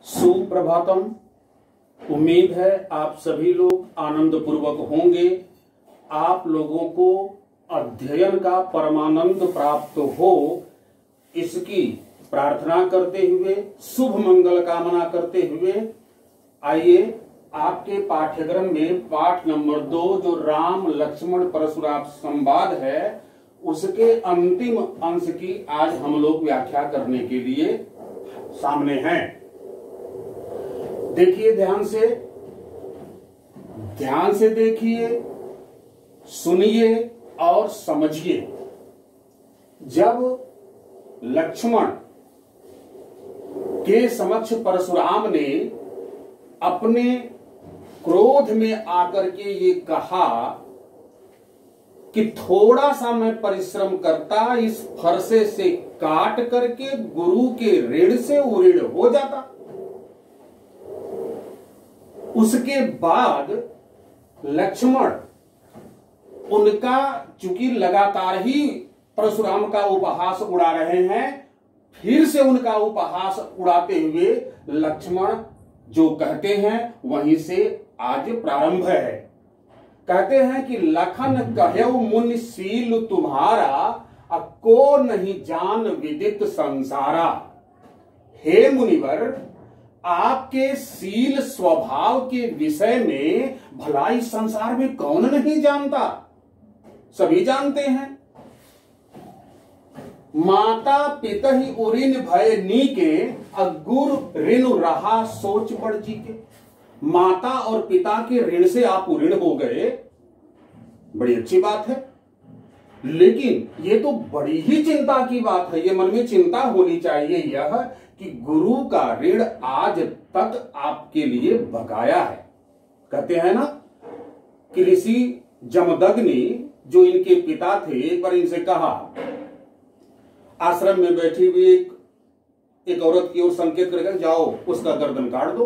सुप्रभातम। उम्मीद है आप सभी लोग आनंद पूर्वक होंगे। आप लोगों को अध्ययन का परमानंद प्राप्त हो, इसकी प्रार्थना करते हुए, शुभ मंगल कामना करते हुए आइए आपके पाठ्यक्रम में पाठ नंबर 2 जो राम लक्ष्मण परशुराम संवाद है उसके अंतिम अंश की आज हम लोग व्याख्या करने के लिए सामने हैं। देखिए, ध्यान से देखिए, सुनिए और समझिए। जब लक्ष्मण के समक्ष परशुराम ने अपने क्रोध में आकर के ये कहा कि थोड़ा सा मैं परिश्रम करता, इस फरसे से काट करके गुरु के ऋण से उऋण हो जाता। उसके बाद लक्ष्मण उनका चूंकि लगातार ही परशुराम का उपहास उड़ा रहे हैं, फिर से उनका उपहास उड़ाते हुए लक्ष्मण जो कहते हैं वहीं से आज प्रारंभ है। कहते हैं कि लखन कहऊ मुनि सील तुम्हारा, को नहीं जान विदित संसारा। हे मुनिवर, आपके सील स्वभाव के विषय में भला इस संसार में कौन नहीं जानता, सभी जानते हैं। माता पिता ही उऋण भय नीके, अगुर ऋण रहा सोच पड़ जी के। माता और पिता के ऋण से आप उऋण हो गए, बड़ी अच्छी बात है, लेकिन ये तो बड़ी ही चिंता की बात है। ये मन में चिंता होनी चाहिए यह कि गुरु का ऋण आज तक आपके लिए बकाया है। कहते हैं ना कि ऋषि जमदग्नि जो इनके पिता थे, एक बार इनसे कहा, आश्रम में बैठी हुई एक औरत की ओर संकेत करके, जाओ उसका गर्दन काट दो।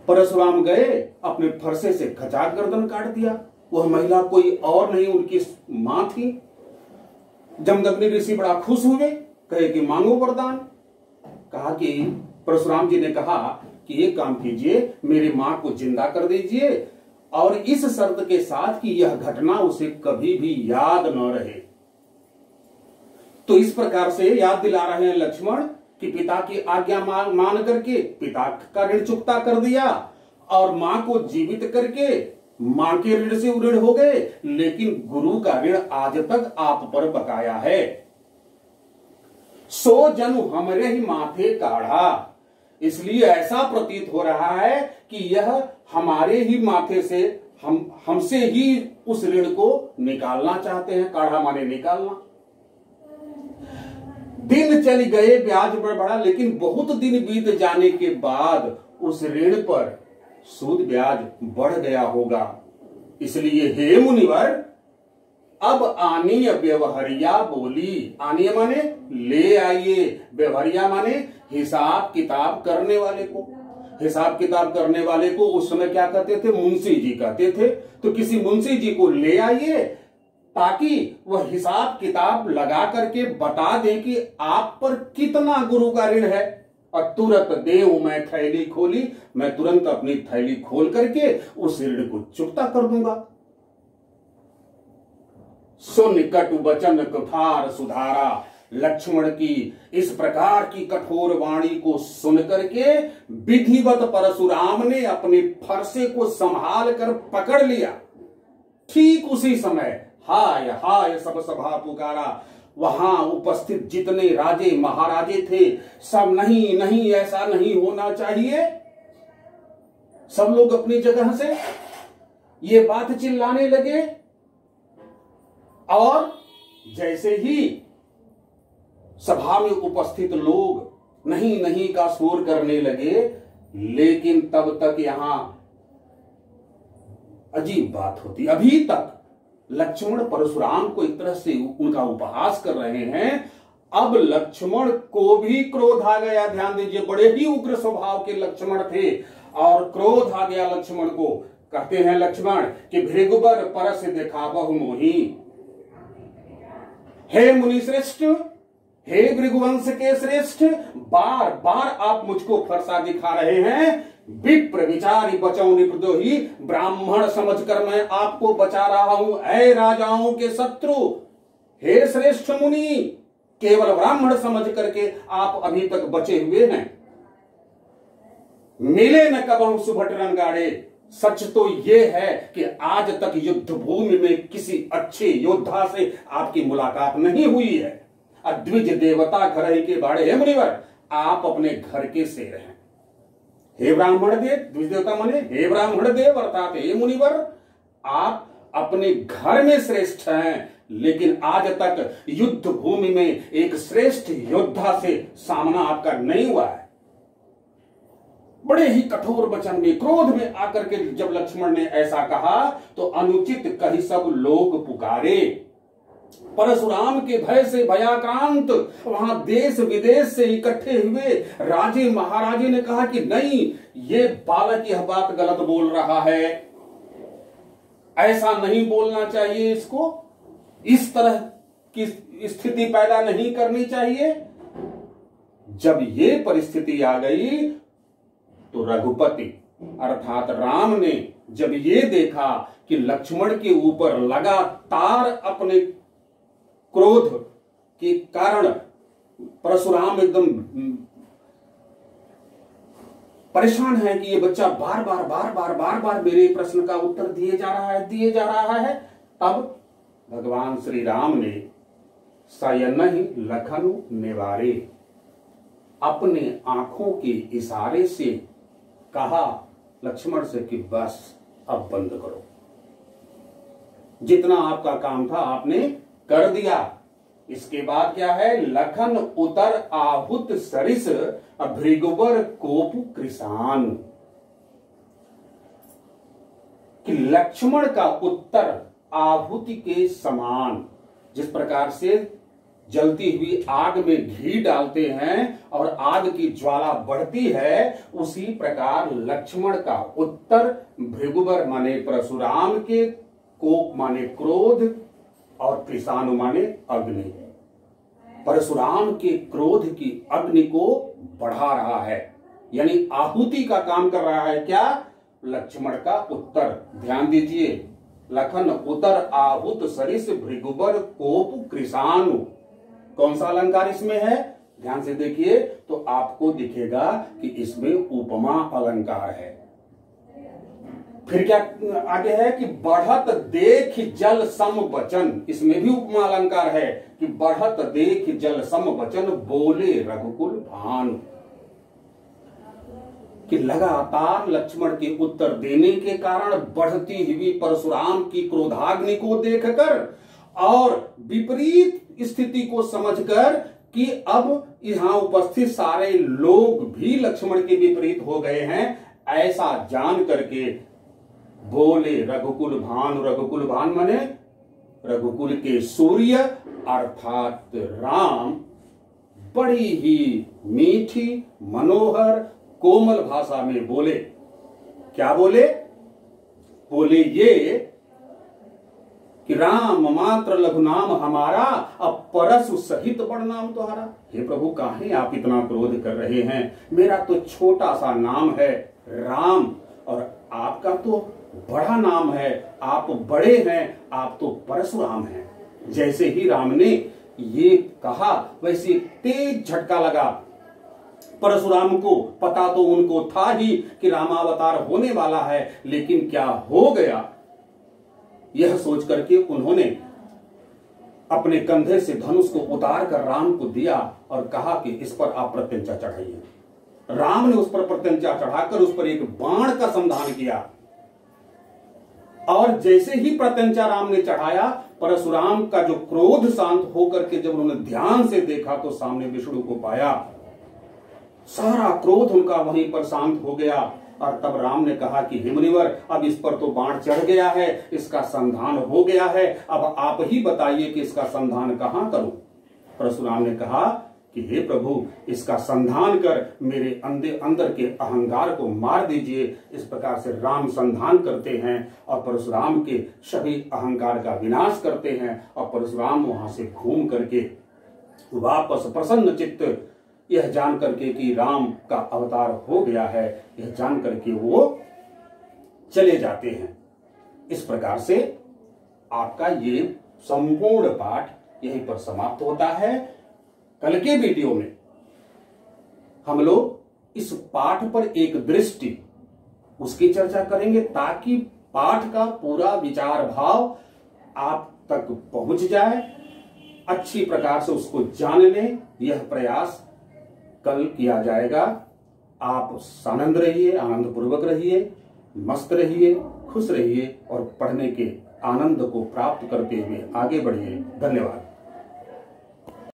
परशुराम गए, अपने फरसे से खचाक गर्दन काट दिया। वह महिला कोई और नहीं, उनकी मां थी। जमदग्नि ऋषि बड़ा खुश हुए, कहे कि मांगो वरदान। कहा कि परशुराम जी ने कहा कि एक काम कीजिए, मेरी मां को जिंदा कर दीजिए और इस शर्त के साथ कि यह घटना उसे कभी भी याद न रहे। तो इस प्रकार से याद दिला रहे हैं लक्ष्मण कि पिता की आज्ञा मान करके पिता का ऋण चुकता कर दिया और मां को जीवित करके मां के ऋण से उऋण हो गए, लेकिन गुरु का ऋण आज तक आप पर बकाया है। सो जनु हमरे ही माथे काढ़ा, इसलिए ऐसा प्रतीत हो रहा है कि यह हमारे ही माथे से हमसे ही उस ऋण को निकालना चाहते हैं। काढ़ा माने निकालना। दिन चल गए, ब्याज बढ़ा, लेकिन बहुत दिन बीत जाने के बाद उस ऋण पर सूद ब्याज बढ़ गया होगा। इसलिए हे मुनिवर, अब आनीय व्यवहारिया बोली। आनीय माने ले आइए, व्यवहारिया माने हिसाब किताब करने वाले को। हिसाब किताब करने वाले को उस समय क्या कहते थे? मुंशी जी कहते थे। तो किसी मुंशी जी को ले आइए ताकि वह हिसाब किताब लगा करके बता दें कि आप पर कितना गुरु का ऋण है। और तुरंत देव मैं थैली खोली, मैं तुरंत अपनी थैली खोल करके उस ऋण को चुकता कर दूंगा। सो निकट वचन कुठार सुधारा। लक्ष्मण की इस प्रकार की कठोर वाणी को सुन करके विधिवत परशुराम ने अपने फरसे को संभाल कर पकड़ लिया। ठीक उसी समय हाय हाय सब सभा पुकारा। वहां उपस्थित जितने राजे महाराजे थे सब नहीं नहीं, ऐसा नहीं होना चाहिए, सब लोग अपनी जगह से ये बात चिल्लाने लगे। और जैसे ही सभा में उपस्थित लोग नहीं नहीं का शोर करने लगे, लेकिन तब तक यहां अजीब बात होती। अभी तक लक्ष्मण परशुराम को एक तरह से उनका उपहास कर रहे हैं, अब लक्ष्मण को भी क्रोध आ गया। ध्यान दीजिए, बड़े ही उग्र स्वभाव के लक्ष्मण थे और क्रोध आ गया लक्ष्मण को। कहते हैं लक्ष्मण कि भृगुबर परस देखा बहु मोही। हे मुनि श्रेष्ठ, हे भृगुवंश के श्रेष्ठ, बार बार आप मुझको फरसा दिखा रहे हैं। विप्र विचारी बचाओ निपदोही, ब्राह्मण समझकर मैं आपको बचा रहा हूं। ऐ राजाओं के शत्रु, हे श्रेष्ठ मुनि, केवल ब्राह्मण समझ करके आप अभी तक बचे हुए हैं। मिले न कबहु सुभट रंगाड़े, सच तो यह है कि आज तक युद्ध भूमि में किसी अच्छे योद्धा से आपकी मुलाकात नहीं हुई है। अद्विज देवता घर ही के बाड़े, हे मुनिवर, आप अपने घर के शेर हैं। हे ब्राह्मण देव, द्विज देवता माने हे ब्राह्मण देव अर्थात हे मुनिवर, आप अपने घर में श्रेष्ठ हैं, लेकिन आज तक युद्ध भूमि में एक श्रेष्ठ योद्धा से सामना आपका नहीं हुआ है। बड़े ही कठोर वचन में, क्रोध में आकर के जब लक्ष्मण ने ऐसा कहा तो अनुचित कही सब लोग पुकारे। परशुराम के भय से भयाक्रांत वहां देश विदेश से इकट्ठे हुए राजे महाराजे ने कहा कि नहीं, ये बालक यह बात गलत बोल रहा है, ऐसा नहीं बोलना चाहिए, इसको इस तरह की स्थिति पैदा नहीं करनी चाहिए। जब ये परिस्थिति आ गई तो रघुपति अर्थात राम ने जब ये देखा कि लक्ष्मण के ऊपर लगातार अपने क्रोध के कारण परशुराम एकदम परेशान है कि ये बच्चा बार बार मेरे प्रश्न का उत्तर दिए जा रहा है, तब भगवान श्री राम ने सयन ही लखन निवारे, अपने आंखों के इशारे से कहा लक्ष्मण से कि बस अब बंद करो, जितना आपका काम था आपने कर दिया। इसके बाद क्या है, लखन उतर आहुत सरिस भृगुबर कोप कृषान, कि लक्ष्मण का उत्तर आहुति के समान, जिस प्रकार से जलती हुई आग में घी डालते हैं और आग की ज्वाला बढ़ती है, उसी प्रकार लक्ष्मण का उत्तर भृगुबर माने परशुराम के, कोप माने क्रोध और कृषानु माने अग्नि, परशुराम के क्रोध की अग्नि को बढ़ा रहा है, यानी आहुति का काम कर रहा है। क्या? लक्ष्मण का उत्तर। ध्यान दीजिए, लखन उतर आहुत सरिस भृगुबर कोप कृषानु, कौन सा अलंकार इसमें है? ध्यान से देखिए तो आपको दिखेगा कि इसमें उपमा अलंकार है। फिर क्या आगे है कि बढ़त देख जल सम वचन, इसमें भी उपमा अलंकार है कि बढ़त देख जल सम वचन बोले रघुकुल भानु, कि लगातार लक्ष्मण के उत्तर देने के कारण बढ़ती हुई परशुराम की क्रोधाग्नि को देखकर और विपरीत स्थिति को समझकर कि अब यहाँ उपस्थित सारे लोग भी लक्ष्मण के विपरीत हो गए हैं, ऐसा जान करके बोले रघुकुल भानु। रघुकुल भान माने रघुकुल के सूर्य अर्थात राम बड़ी ही मीठी मनोहर कोमल भाषा में बोले। क्या बोले? बोले ये कि राम मात्र लघु नाम हमारा, अब परशु सहित बड़ नाम तुम्हारा। हे प्रभु, काहे आप इतना क्रोध कर रहे हैं? मेरा तो छोटा सा नाम है राम और आपका तो बड़ा नाम है, आप बड़े हैं, आप तो परशुराम हैं। जैसे ही राम ने ये कहा वैसे तेज झटका लगा परशुराम को। पता तो उनको था ही कि रामावतार होने वाला है, लेकिन क्या हो गया यह सोच करके उन्होंने अपने कंधे से धनुष को उतार कर राम को दिया और कहा कि इस पर आप प्रत्यंचा चढ़ाइए। राम ने उस पर प्रत्यंचा चढ़ाकर उस पर एक बाण का संधान किया और जैसे ही प्रत्यंचा राम ने चढ़ाया, परशुराम का जो क्रोध शांत होकर के जब उन्होंने ध्यान से देखा तो सामने विष्णु को पाया। सारा क्रोध उनका वहीं पर शांत हो गया और तब राम ने कहा कि हे मुनिवर, अब इस पर तो बाण चढ़ गया है, इसका संधान हो गया है, अब आप ही बताइए कि इसका संधान कहां करूं। परशुराम ने कहा कि हे प्रभु, इसका संधान कर मेरे अंदर के अहंकार को मार दीजिए। इस प्रकार से राम संधान करते हैं और परशुराम के सभी अहंकार का विनाश करते हैं और परशुराम वहां से घूम करके वापस प्रसन्न चित्त यह जान करके कि राम का अवतार हो गया है, यह जान करके वो चले जाते हैं। इस प्रकार से आपका ये संपूर्ण पाठ यहीं पर समाप्त होता है। कल के वीडियो में हम लोग इस पाठ पर एक दृष्टि उसकी चर्चा करेंगे, ताकि पाठ का पूरा विचार भाव आप तक पहुंच जाए, अच्छी प्रकार से उसको जान लें। यह प्रयास कल किया जाएगा। आप आनंद रहिए, आनंद पूर्वक रहिए, मस्त रहिए, खुश रहिए और पढ़ने के आनंद को प्राप्त करते हुए आगे बढ़िए। धन्यवाद।